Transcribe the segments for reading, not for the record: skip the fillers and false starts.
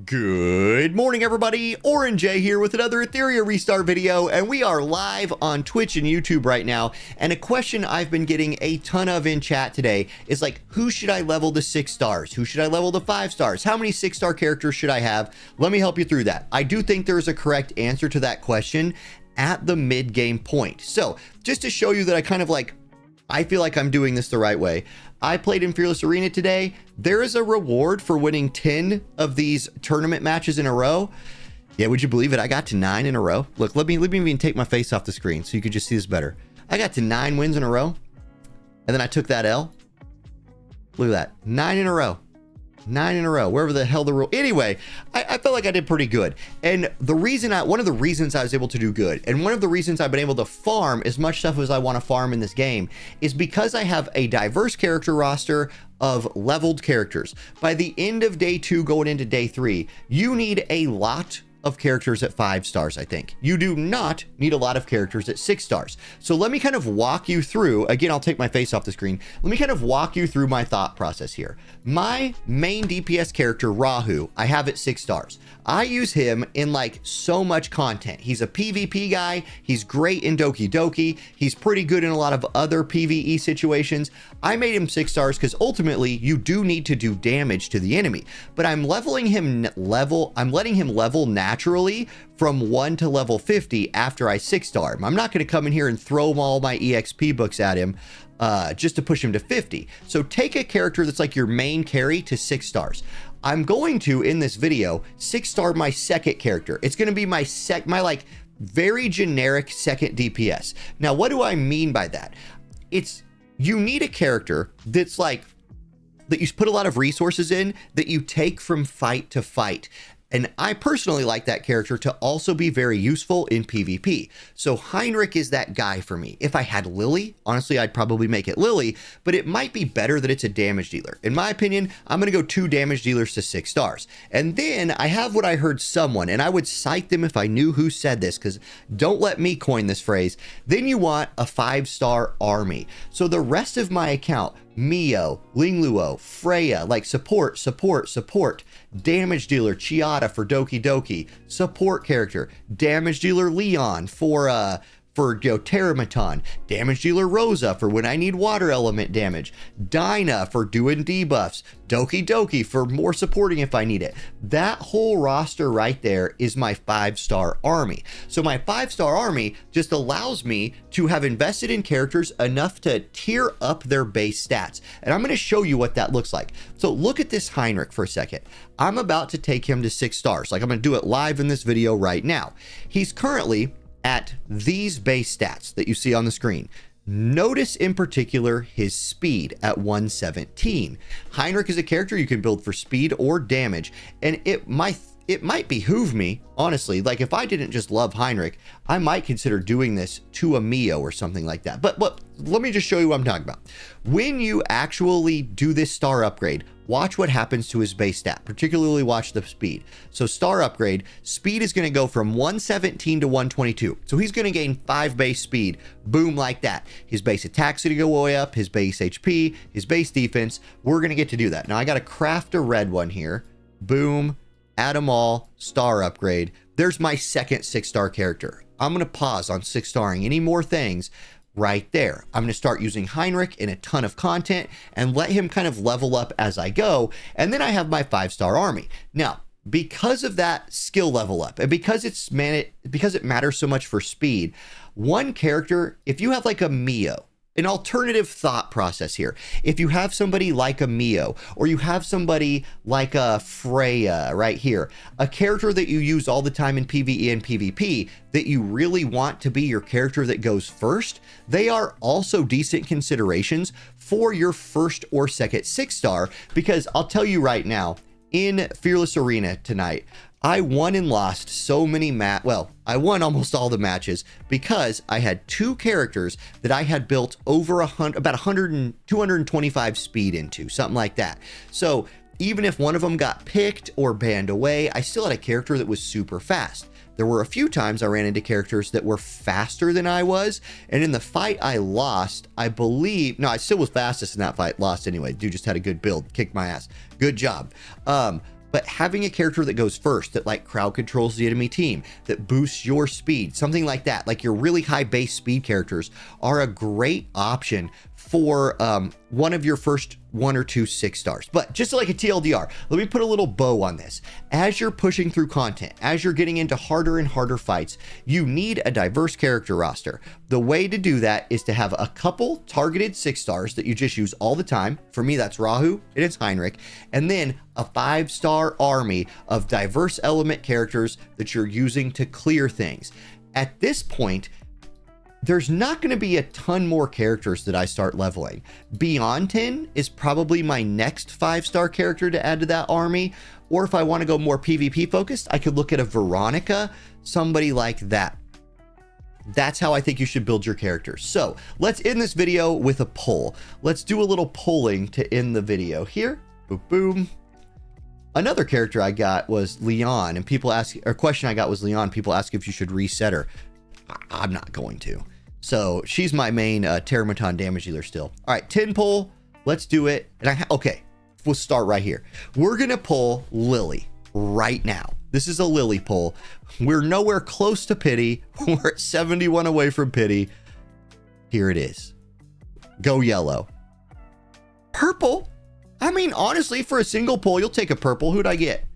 Good morning, everybody. Orange J here with another Etheria restart video, and we are live on Twitch and YouTube right now. And a question I've been getting a ton of in chat today is like, who should I level to 6 stars? Who should I level to 5 stars? How many 6-star characters should I have? Let me help you through that. I do think there's a correct answer to that question at the mid-game point. So just to show you that I feel like I'm doing this the right way. I played in Fearless Arena today. There is a reward for winning 10 of these tournament matches in a row. Yeah, would you believe it? I got to 9 in a row. Look, let me even take my face off the screen so you could just see this better. I got to 9 wins in a row, and then I took that L. Look at that, 9 in a row. 9 in a row, wherever the hell the rule. Anyway, I felt like I did pretty good. And the reason one of the reasons I was able to do good, and one of the reasons I've been able to farm as much stuff as I want to farm in this game, is because I have a diverse character roster of leveled characters. By the end of day 2 going into day 3, you need a lot of characters at 5 stars. I think you do not need a lot of characters at 6 stars. So let me kind of walk you through, again, I'll take my face off the screen. Let me kind of walk you through my thought process here. My main DPS character, Rahu, I have at 6 stars. I use him in like so much content. He's a PvP guy. He's great in Doki Doki. He's pretty good in a lot of other PvE situations. I made him 6 stars because ultimately you do need to do damage to the enemy, but I'm letting him level naturally from 1 to level 50 after I 6-star him. I'm not going to come in here and throw all my EXP books at him just to push him to 50. So take a character that's like your main carry to 6 stars. I'm going to, in this video, 6-star my second character. It's going to be my like very generic second DPS. Now, what do I mean by that? You need a character that's like, that you put a lot of resources in, that you take from fight to fight. And I personally like that character to also be very useful in PvP. So Heinrich is that guy for me. If I had Lily, honestly, I'd probably make it Lily, but it might be better that it's a damage dealer. In my opinion, I'm going to go 2 damage dealers to 6 stars. And then I have what I heard someone, and I would cite them if I knew who said this, because don't let me coin this phrase. Then you want a 5-star army. So the rest of my account, Mio, Lingluo, Freya, like support, damage dealer Chiata for Doki Doki, support character, damage dealer Leon for Terramaton, damage dealer Rosa for when I need water element damage, Dinah for doing debuffs, Doki Doki for more supporting if I need it. That whole roster right there is my 5-star army. So my 5-star army just allows me to have invested in characters enough to tier up their base stats. And I'm going to show you what that looks like. So look at this Heinrich for a second. I'm about to take him to 6 stars. Like, I'm going to do it live in this video right now. He's currently at these base stats that you see on the screen. Notice in particular his speed at 117. Heinrich is a character you can build for speed or damage, and it might behoove me, honestly, like if I didn't just love Heinrich, I might consider doing this to a Mio or something like that. But let me just show you what I'm talking about. When you actually do this star upgrade, watch what happens to his base stat, particularly watch the speed. So star upgrade, speed is going to go from 117 to 122. So he's going to gain 5 base speed, boom, like that. His base attack's going to go way up, his base HP, his base defense. We're going to get to do that. Now I got to craft a red one here. Boom, add them all, star upgrade. There's my second 6-star character. I'm going to pause on 6-starring any more things right there. I'm going to start using Heinrich in a ton of content and let him kind of level up as I go. And then I have my 5-star army. Now, because of that skill level up and because it matters so much for speed, one character, if you have like a Mio, an alternative thought process here. If you have somebody like a Mio, or you have somebody like a Freya right here, a character that you use all the time in PvE and PvP that you really want to be your character that goes first, they are also decent considerations for your first or second 6-star, because I'll tell you right now, in Fearless Arena tonight, I won and lost so many I won almost all the matches because I had 2 characters that I had built over about 225 speed into, something like that. So even if one of them got picked or banned away, I still had a character that was super fast. There were a few times I ran into characters that were faster than I was, and in the fight I lost, I believe, no, I still was fastest in that fight, lost anyway. Dude just had a good build, kicked my ass. Good job. But having a character that goes first, that like crowd controls the enemy team, that boosts your speed, something like that, like your really high base speed characters are a great option for one of your first 1 or 2 6 stars. But just like a TLDR, let me put a little bow on this. As you're pushing through content, as you're getting into harder and harder fights, you need a diverse character roster. The way to do that is to have a couple targeted 6 stars that you just use all the time. For me, that's Rahu and it's Heinrich. And then a 5-star army of diverse element characters that you're using to clear things. At this point, there's not going to be a ton more characters that I start leveling. Beyond 10 is probably my next 5-star character to add to that army. Or if I want to go more PvP focused, I could look at a Veronica, somebody like that. That's how I think you should build your characters. So let's end this video with a poll. Let's do a little polling to end the video here. Boom, boom. Another character I got was Leon, and people ask, or question I got was Leon. People ask if you should reset her. I'm not going to. So she's my main Terramaton damage dealer still. All right, 10 pull. Let's do it. And okay, we'll start right here. We're going to pull Lily right now. This is a Lily pull. We're nowhere close to pity. We're at 71 away from pity. Here it is. Go yellow. Purple. I mean, honestly, for a single pull, you'll take a purple. Who'd I get?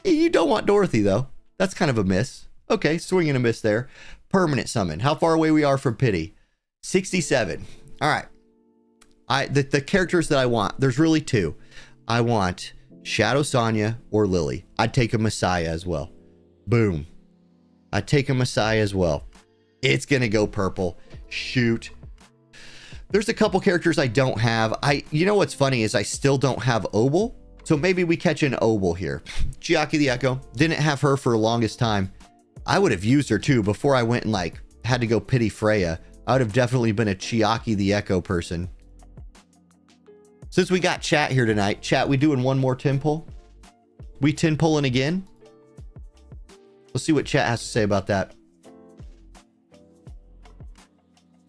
You don't want Dorothy, though. That's kind of a miss. Okay, swing and a miss there. Permanent summon. How far away we are from pity? 67. All right. The characters that I want, there's really 2. I want Shadow Sonya or Lily. I'd take a Messiah as well. Boom. I'd take a Messiah as well. It's going to go purple. Shoot. There's a couple characters I don't have. You know what's funny is I still don't have Obel. So maybe we catch an Obel here. Chiaki the Echo. Didn't have her for the longest time. I would have used her too before I went and like had to go pity Freya. I would have definitely been a Chiaki the Echo person. Since we got chat here tonight, chat, we doing one more 10 pull? We 10 pulling again? Let's see what chat has to say about that.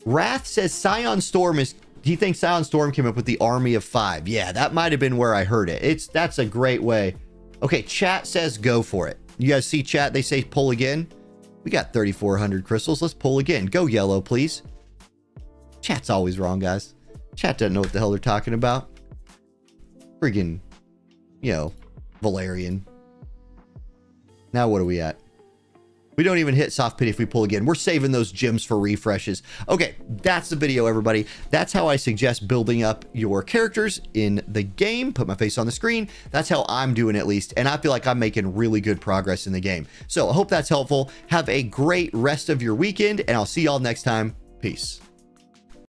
Wrath says Scion Storm is, do you think Scion Storm came up with the army of 5? Yeah, that might have been where I heard it. That's a great way. Okay, chat says go for it. You guys see chat? They say pull again. We got 3,400 crystals. Let's pull again. Go yellow, please. Chat's always wrong, guys. Chat doesn't know what the hell they're talking about. Friggin', you know, Valerian. Now what are we at? We don't even hit soft pity if we pull again. We're saving those gems for refreshes. Okay, that's the video, everybody. That's how I suggest building up your characters in the game. Put my face on the screen. That's how I'm doing, at least. And I feel like I'm making really good progress in the game. So I hope that's helpful. Have a great rest of your weekend, and I'll see y'all next time. Peace.